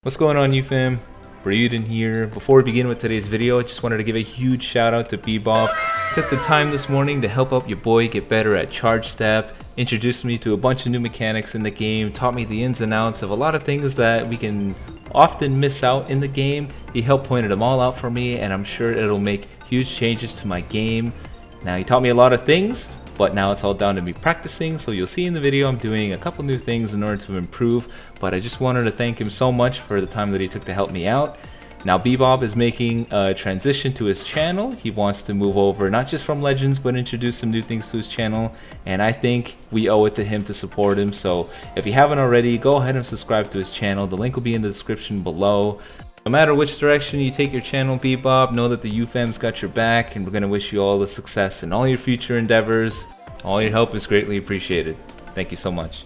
What's going on, you fam? Raiyuden here. Before we begin with today's video, I just wanted to give a huge shout out to Bebop. Took the time this morning to help out your boy get better at charge step, introduced me to a bunch of new mechanics in the game, taught me the ins and outs of a lot of things that we can often miss out in the game. He helped pointed them all out for me, and I'm sure it'll make huge changes to my game. Now, he taught me a lot of things, but now it's all down to me practicing, so you'll see in the video I'm doing a couple new things in order to improve, but I just wanted to thank him so much for the time that he took to help me out. Now Bebop is making a transition to his channel. He wants to move over not just from Legends, but introduce some new things to his channel, and I think we owe it to him to support him. So if you haven't already, go ahead and subscribe to his channel. The link will be in the description below. No matter which direction you take your channel, Bebop, know that the UFam's got your back, and we're going to wish you all the success in all your future endeavors. All your help is greatly appreciated. Thank you so much.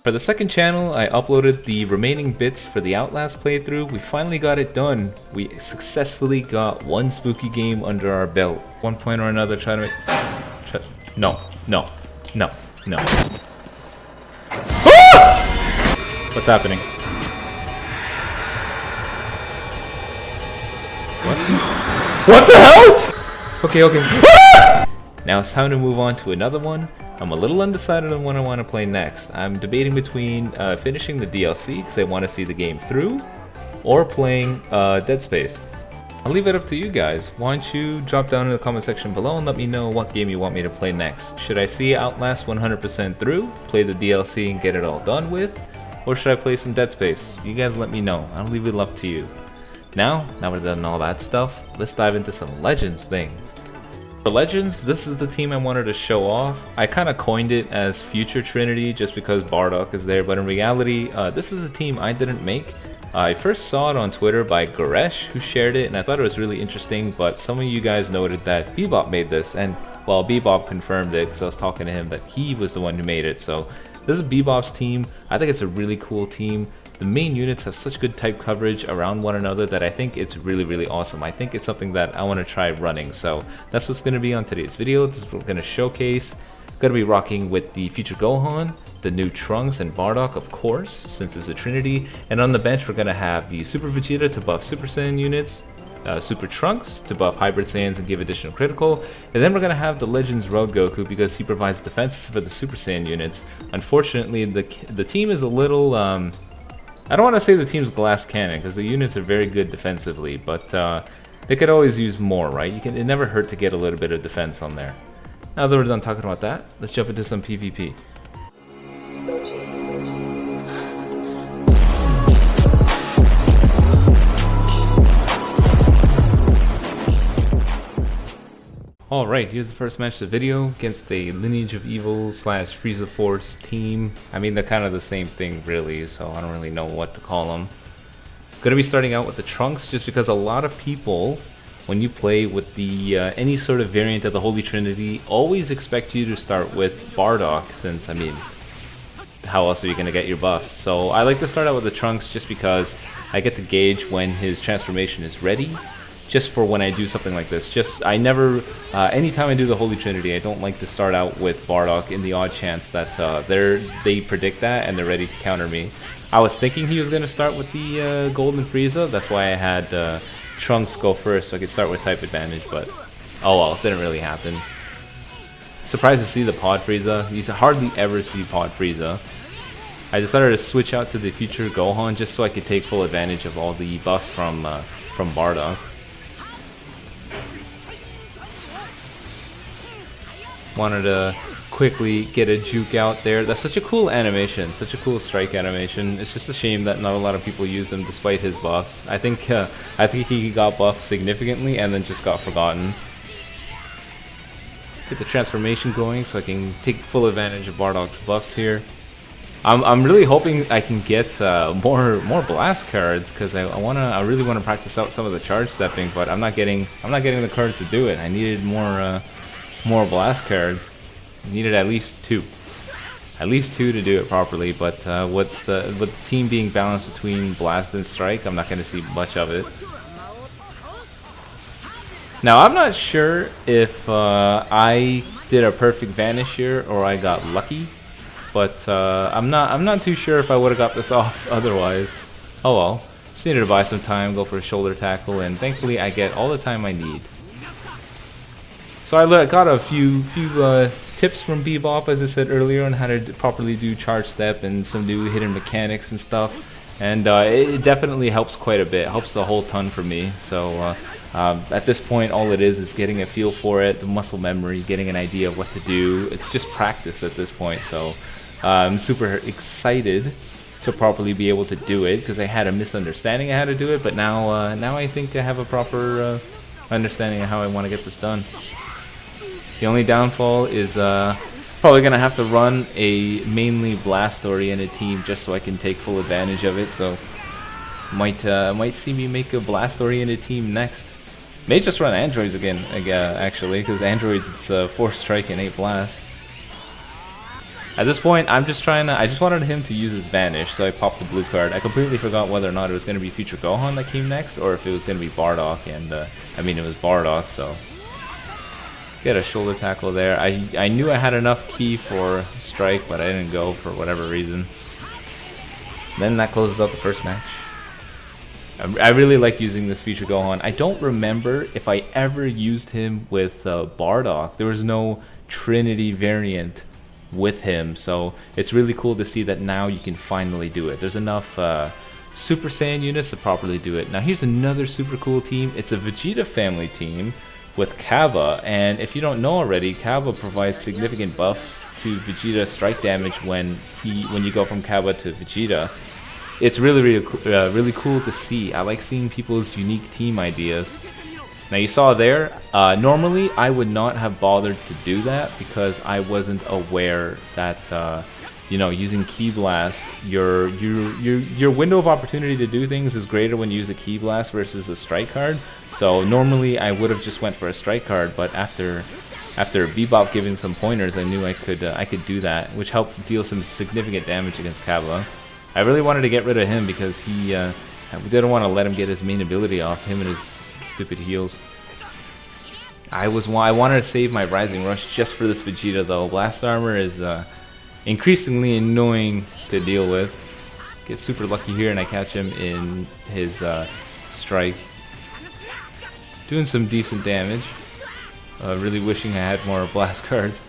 For the second channel, I uploaded the remaining bits for the Outlast playthrough. We finally got it done. We successfully got one spooky game under our belt. One point or another, try to make... No. Ah! What's happening? What the hell? Okay. Ah! Now it's time to move on to another one. I'm a little undecided on what I want to play next. I'm debating between finishing the DLC because I want to see the game through, or playing Dead Space. I'll leave it up to you guys. Why don't you drop down in the comment section below and let me know what game you want me to play next. Should I see Outlast 100% through, play the DLC and get it all done with, or should I play some Dead Space? You guys let me know. I'll leave it up to you. Now we're done all that stuff, let's dive into some Legends things. For Legends, this is the team I wanted to show off. I kind of coined it as Future Trinity just because Bardock is there, but in reality, this is a team I didn't make. I first saw it on Twitter by Goresh, who shared it, and I thought it was really interesting, but some of you guys noted that Bebop made this, and well, Bebop confirmed it because I was talking to him that he was the one who made it. So this is Bebop's team. I think it's a really cool team. The main units have such good type coverage around one another that I think it's really awesome. I think it's something that I want to try running. So that's what's going to be on today's video. This is what we're going to showcase. Going to be rocking with the Future Gohan, the new Trunks, and Bardock, of course, since it's a Trinity. And on the bench, we're going to have the Super Vegeta to buff Super Saiyan units, Super Trunks to buff Hybrid Saiyans and give additional critical, and then we're going to have the Legends Road Goku because he provides defenses for the Super Saiyan units. Unfortunately, the team is a little... I don't want to say the team's glass cannon because the units are very good defensively, but they could always use more, right? It never hurt to get a little bit of defense on there. Now that we're done talking about that, let's jump into some PvP. Alright, here's the first match of the video against the Lineage of Evil / Frieza Force team. I mean, they're kind of the same thing really, so I don't really know what to call them. Gonna be starting out with the Trunks just because a lot of people, when you play with the any sort of variant of the Holy Trinity, always expect you to start with Bardock, since, I mean, how else are you gonna get your buffs? So I like to start out with the Trunks just because I get to gauge when his transformation is ready. Just for when I do something like this. I never, anytime I do the Holy Trinity, I don't like to start out with Bardock in the odd chance that they predict that and they're ready to counter me. I was thinking he was going to start with the Golden Frieza, that's why I had Trunks go first so I could start with type advantage, but oh well, it didn't really happen. Surprised to see the Pod Frieza. You hardly ever see Pod Frieza. I decided to switch out to the Future Gohan just so I could take full advantage of all the buffs from Bardock. Wanted to quickly get a juke out there. That's such a cool animation, such a cool strike animation. It's just a shame that not a lot of people use him despite his buffs. I think he got buffed significantly and then just got forgotten. Get the transformation going so I can take full advantage of Bardock's buffs here. I'm really hoping I can get more blast cards because I really want to practice out some of the charge stepping, but I'm not getting the cards to do it. I needed more blast cards. Needed at least two to do it properly, but with the team being balanced between blast and strike, I'm not going to see much of it. Now I'm not sure if I did a perfect vanish here or I got lucky, but I'm not too sure if I would have got this off otherwise. Oh well. Just needed to buy some time, go for a shoulder tackle, and thankfully I get all the time I need. So I got a few tips from Bebop, as I said earlier, on how to properly do charge step and some new hidden mechanics and stuff. And it definitely helps quite a bit. It helps a whole ton for me. So at this point, all it is getting a feel for it, the muscle memory, getting an idea of what to do. It's just practice at this point. So I'm super excited to properly be able to do it, because I had a misunderstanding of how to do it, but now I think I have a proper understanding of how I want to get this done. The only downfall is probably gonna have to run a mainly blast-oriented team just so I can take full advantage of it. So might see me make a blast-oriented team next. May just run androids again, actually, because androids it's 4 strike and 8 blast. At this point, I just wanted him to use his vanish, so I popped the blue card. I completely forgot whether or not it was gonna be Future Gohan that came next, or if it was gonna be Bardock, and I mean it was Bardock, so. Get a shoulder tackle there. I knew I had enough ki for strike, but I didn't go for whatever reason. Then that closes out the first match. I really like using this Future Gohan. I don't remember if I ever used him with Bardock. There was no Trinity variant with him, so it's really cool to see that now you can finally do it. There's enough Super Saiyan units to properly do it. Now here's another super cool team. It's a Vegeta family team with Kaba, and if you don't know already, Kaba provides significant buffs to Vegeta strike damage when you go from Kaba to Vegeta. It's really cool to see. I like seeing people's unique team ideas. Now you saw there, normally I would not have bothered to do that because I wasn't aware that you know, using Ki Blast, your window of opportunity to do things is greater when you use a Ki Blast versus a strike card. So normally I would have just went for a strike card, but after Bebop giving some pointers, I knew I could do that, which helped deal some significant damage against Kaba. I really wanted to get rid of him because we didn't want to let him get his main ability off, him and his stupid heals. I wanted to save my Rising Rush just for this Vegeta though. Blast Armor is increasingly annoying to deal with. Get super lucky here and I catch him in his strike. Doing some decent damage. Really wishing I had more blast cards.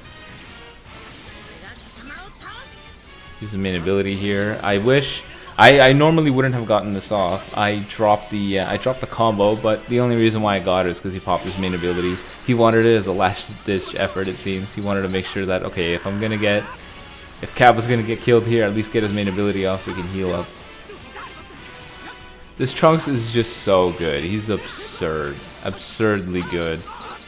Use the main ability here. I wish I normally wouldn't have gotten this off. I dropped the combo, but the only reason why I got it is because he popped his main ability. He wanted it as a last ditch effort, it seems. He wanted to make sure that, okay, if Kaba's gonna get killed here, at least get his main ability off so he can heal up. This Trunks is just so good. He's absurdly good.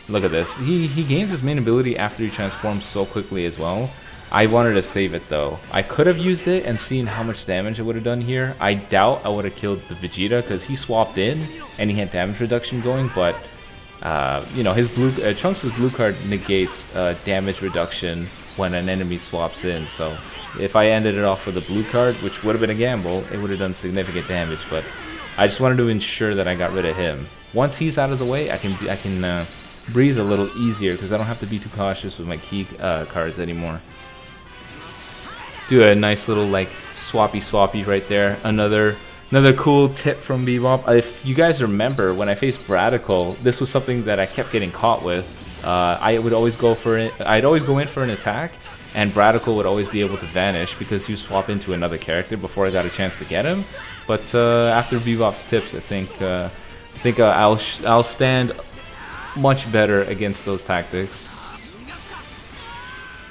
Look at this. He gains his main ability after he transforms so quickly as well. I wanted to save it though. I could have used it and seen how much damage it would have done here. I doubt I would have killed the Vegeta because he swapped in and he had damage reduction going, but you know, his Trunks' blue card negates damage reduction when an enemy swaps in. So if I ended it off with a blue card, which would have been a gamble, it would have done significant damage. But I just wanted to ensure that I got rid of him. Once he's out of the way, I can breathe a little easier because I don't have to be too cautious with my key cards anymore. Do a nice little like swappy right there. Another cool tip from Bebop. If you guys remember, when I faced Radical, this was something that I kept getting caught with. I would always go for it. I'd always go in for an attack, and Radical would always be able to vanish because he would swap into another character before I got a chance to get him. But after Bebop's tips, I think I'll stand much better against those tactics.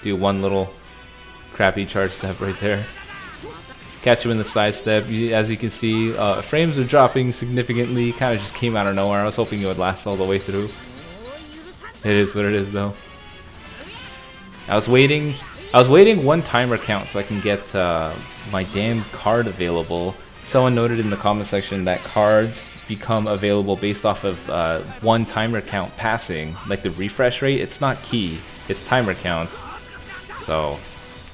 Do one little crappy charge step right there. Catch him in the side step. As you can see, frames are dropping significantly. Kind of just came out of nowhere. I was hoping it would last all the way through. It is what it is, though. I was waiting one timer count so I can get my damn card available. Someone noted in the comment section that cards become available based off of one timer count passing, like the refresh rate. It's not key, it's timer counts. So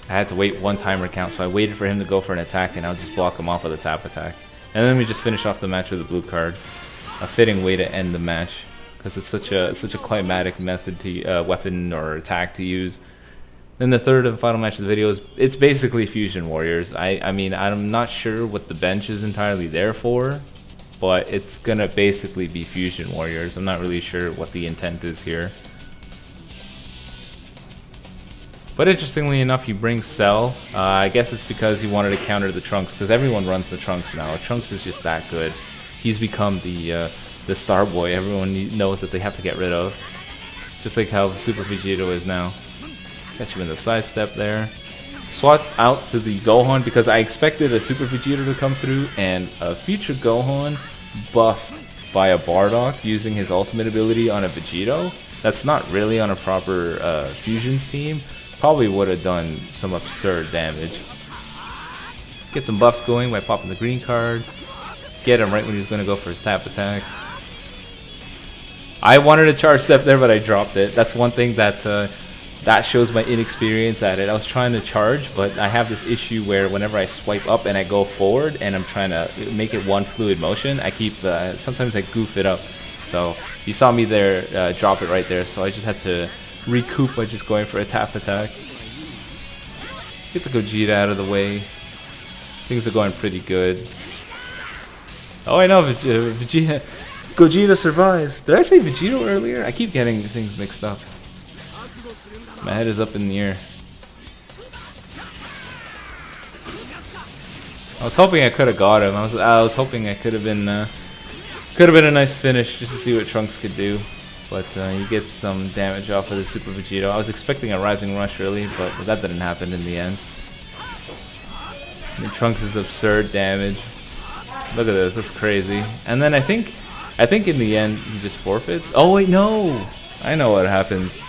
I had to wait one timer count, so I waited for him to go for an attack, and I'll just block him off with a tap attack. And then we just finish off the match with a blue card. A fitting way to end the match, because it's such a climatic method to weapon or attack to use. Then the third and final match of the video is, it's basically Fusion Warriors. I mean, I'm not sure what the bench is entirely there for, but it's gonna basically be Fusion Warriors. I'm not really sure what the intent is here. But interestingly enough, he brings Cell. I guess it's because he wanted to counter the Trunks, because everyone runs the Trunks now. Trunks is just that good. He's become the star boy everyone knows that they have to get rid of. Just like how Super Vegito is now. Got you in the sidestep there. Swap out to the Gohan because I expected a Super Vegito to come through and a future Gohan buffed by a Bardock using his ultimate ability on a Vegito. That's not really on a proper Fusions team. Probably would have done some absurd damage. Get some buffs going by popping the green card. Get him right when he's going to go for his tap attack. I wanted to charge step there, but I dropped it. That's one thing that that shows my inexperience at it. I was trying to charge, but I have this issue where whenever I swipe up and I go forward and I'm trying to make it one fluid motion, I keep sometimes I goof it up. So you saw me there drop it right there, so I just had to recoup by just going for a tap attack. Get the Gogeta out of the way. Things are going pretty good. Oh, I know, Gogeta survives. Did I say Vegito earlier? I keep getting things mixed up. My head is up in the air. I was hoping I could have got him. I was hoping I could have been a nice finish just to see what Trunks could do. But he gets some damage off of the Super Vegito. I was expecting a Rising Rush early, but that didn't happen in the end. And Trunks is absurd damage. Look at this, that's crazy. And then I think in the end he just forfeits. Oh wait, no! I know what happens.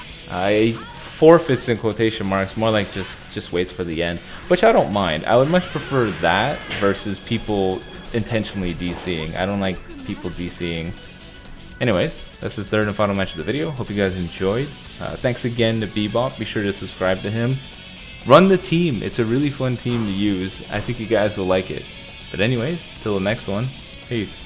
Forfeits in quotation marks, more like just waits for the end, which I don't mind. I would much prefer that versus people intentionally DCing. I don't like people DCing. Anyways, that's the third and final match of the video. Hope you guys enjoyed. Thanks again to Bebop. Be sure to subscribe to him. Run the team. It's a really fun team to use. I think you guys will like it. But anyways, till the next one, peace.